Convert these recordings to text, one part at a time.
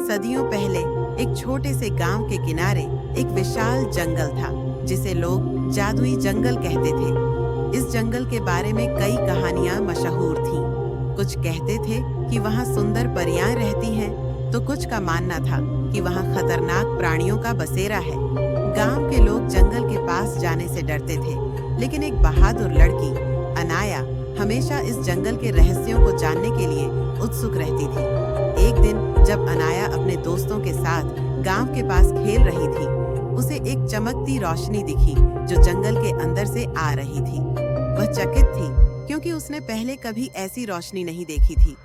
सदियों पहले एक छोटे से गांव के किनारे एक विशाल जंगल था जिसे लोग जादुई जंगल कहते थे। इस जंगल के बारे में कई कहानियां मशहूर थीं। कुछ कहते थे कि वहां सुंदर परियां रहती हैं, तो कुछ का मानना था कि वहां खतरनाक प्राणियों का बसेरा है। गांव के लोग जंगल के पास जाने से डरते थे, लेकिन एक बहादुर लड़की अनाया हमेशा इस जंगल के रहस्यों को जानने के लिए उत्सुक रहती थी। एक दिन जब अनाया अपने दोस्तों के साथ गांव के पास खेल रही थी, उसे एक चमकती रोशनी दिखी जो जंगल के अंदर से आ रही थी। वह चकित थी क्योंकि उसने पहले कभी ऐसी रोशनी नहीं देखी थी।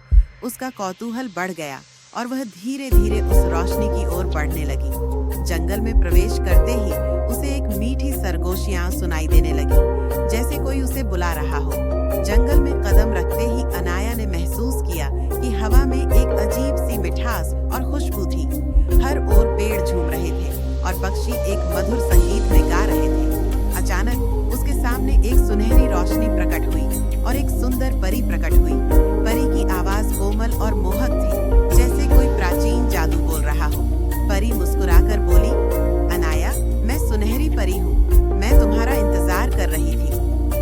उसका कौतूहल बढ़ गया और वह धीरे धीरे उस रोशनी की ओर बढ़ने लगी। जंगल में प्रवेश करते ही उसे एक मीठी सरगोशियां सुनाई देने लगी, जैसे कोई उसे बुला रहा हो। जंगल में कदम रखते ही अनाया ने महसूस किया कि हवा में एक अजीब सी मिठास और खुशबू थी। हर ओर पेड़ झूम रहे थे और पक्षी एक मधुर संगीत में गा रहे थे। अचानक उसके सामने एक सुनहरी रोशनी प्रकट हुई और एक सुंदर परी प्रकट हुई। परी की आवाज कोमल और मोहक थी, जैसे कोई प्राचीन जादू बोल रहा हो। परी मुस्कुराकर बोली, अनाया, मैं सुनहरी परी हूँ। मैं तुम्हारा इंतजार कर रही थी।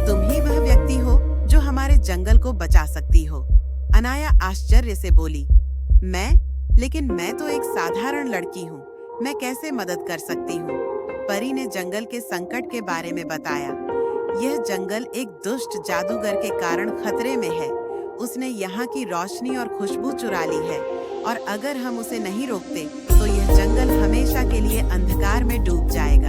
तुम ही वह व्यक्ति हो जो हमारे जंगल को बचा सकती हो। अनाया आश्चर्य से बोली, लेकिन मैं तो एक साधारण लड़की हूँ। मैं कैसे मदद कर सकती हूँ? परी ने जंगल के संकट के बारे में बताया। यह जंगल एक दुष्ट जादूगर के कारण खतरे में है। उसने यहाँ की रोशनी और खुशबू चुरा ली है और अगर हम उसे नहीं रोकते तो यह जंगल हमेशा के लिए अंधकार में डूब जाएगा।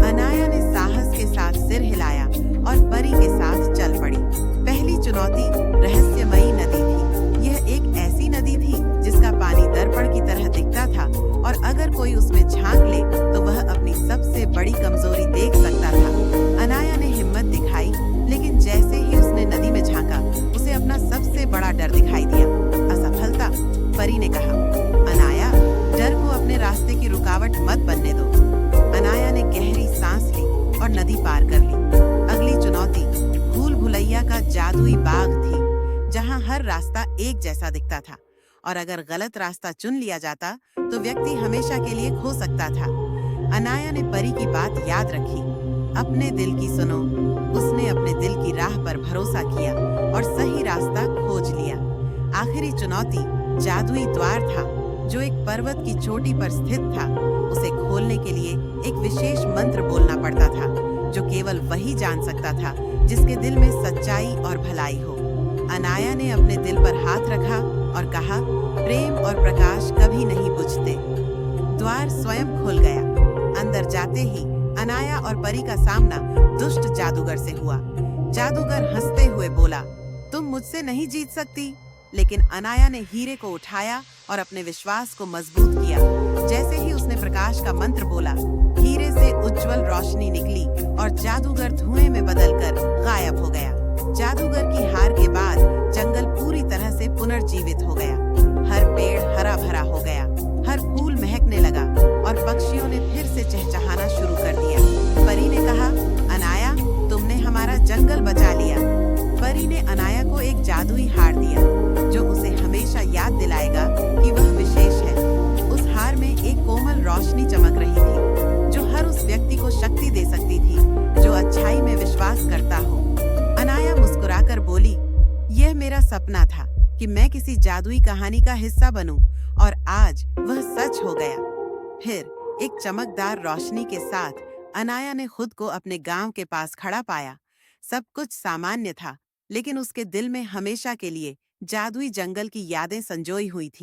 अनाया ने साहस के साथ सिर हिलाया और परी के साथ चल पड़ी। पहली चुनौती रहस्यमयी नदी थी। यह एक ऐसी नदी थी जिसका पानी दर्पण की तरह दिखता था और अगर कोई उसमें झांक ले तो वह अपनी सबसे बड़ी कमजोरी देख सकता था। अनाया ने हिम्मत दिखाई, लेकिन जैसे ही उसने नदी में झांका, उसे अपना सबसे बड़ा डर दिखाई दिया, असफलता। परी ने कहा, अनाया, डर को अपने रास्ते की रुकावट मत बनने दो। अनाया ने गहरी सांस ली और नदी पार कर ली। अगली चुनौती भूल भुलैया का जादुई बाग थी, जहां हर रास्ता एक जैसा दिखता था और अगर गलत रास्ता चुन लिया जाता तो व्यक्ति हमेशा के लिए खो सकता था। अनाया ने परी की बात याद रखी। अपने दिल की सुनो। उसने अपने दिल की राह पर भरोसा किया और सही रास्ता खोज लिया। आखिरी चुनौती जादुई द्वार था, जो एक पर्वत की चोटी पर स्थित था। उसे खोलने के लिए एक विशेष मंत्र बोलना पड़ता था, जो केवल वही जान सकता था जिसके दिल में सच्चाई और भलाई हो। अनाया ने अपने दिल पर हाथ रखा और कहा, प्रेम और प्रकाश कभी नहीं बुझते। द्वार स्वयं खुल गया। अंदर जाते ही अनाया और परी का सामना दुष्ट जादूगर से हुआ। जादूगर हंसते हुए बोला, तुम मुझसे नहीं जीत सकती। लेकिन अनाया ने हीरे को उठाया और अपने विश्वास को मजबूत किया। जैसे ही उसने प्रकाश का मंत्र बोला, हीरे से उज्जवल रोशनी निकली और जादूगर धुएं में बदलकर गायब हो गया। जादूगर की हार के बाद जंगल पूरी तरह से पुनर्जीवित हो गया। हर पेड़ हरा भरा हो गया, हर फूल महकने लगा और पक्षियों ने फिर से चहचहाना शुरू कर दिया। परी ने कहा, अनाया, तुमने हमारा जंगल बचा लिया। परी ने अनाया को एक जादुई हार दिया, जो उसे हमेशा याद दिलाएगा कि वह विशेष है। उस हार में एक कोमल रोशनी चमक रही थी, जो हर उस व्यक्ति को शक्ति दे सकती थी जो अच्छाई में विश्वास करता हो। अनाया मुस्कुराकर बोली, यह मेरा सपना था कि मैं किसी जादुई कहानी का हिस्सा बनूं और आज वह सच हो गया। फिर एक चमकदार रोशनी के साथ अनाया ने खुद को अपने गांव के पास खड़ा पाया। सब कुछ सामान्य था, लेकिन उसके दिल में हमेशा के लिए जादुई जंगल की यादें संजोई हुई थी।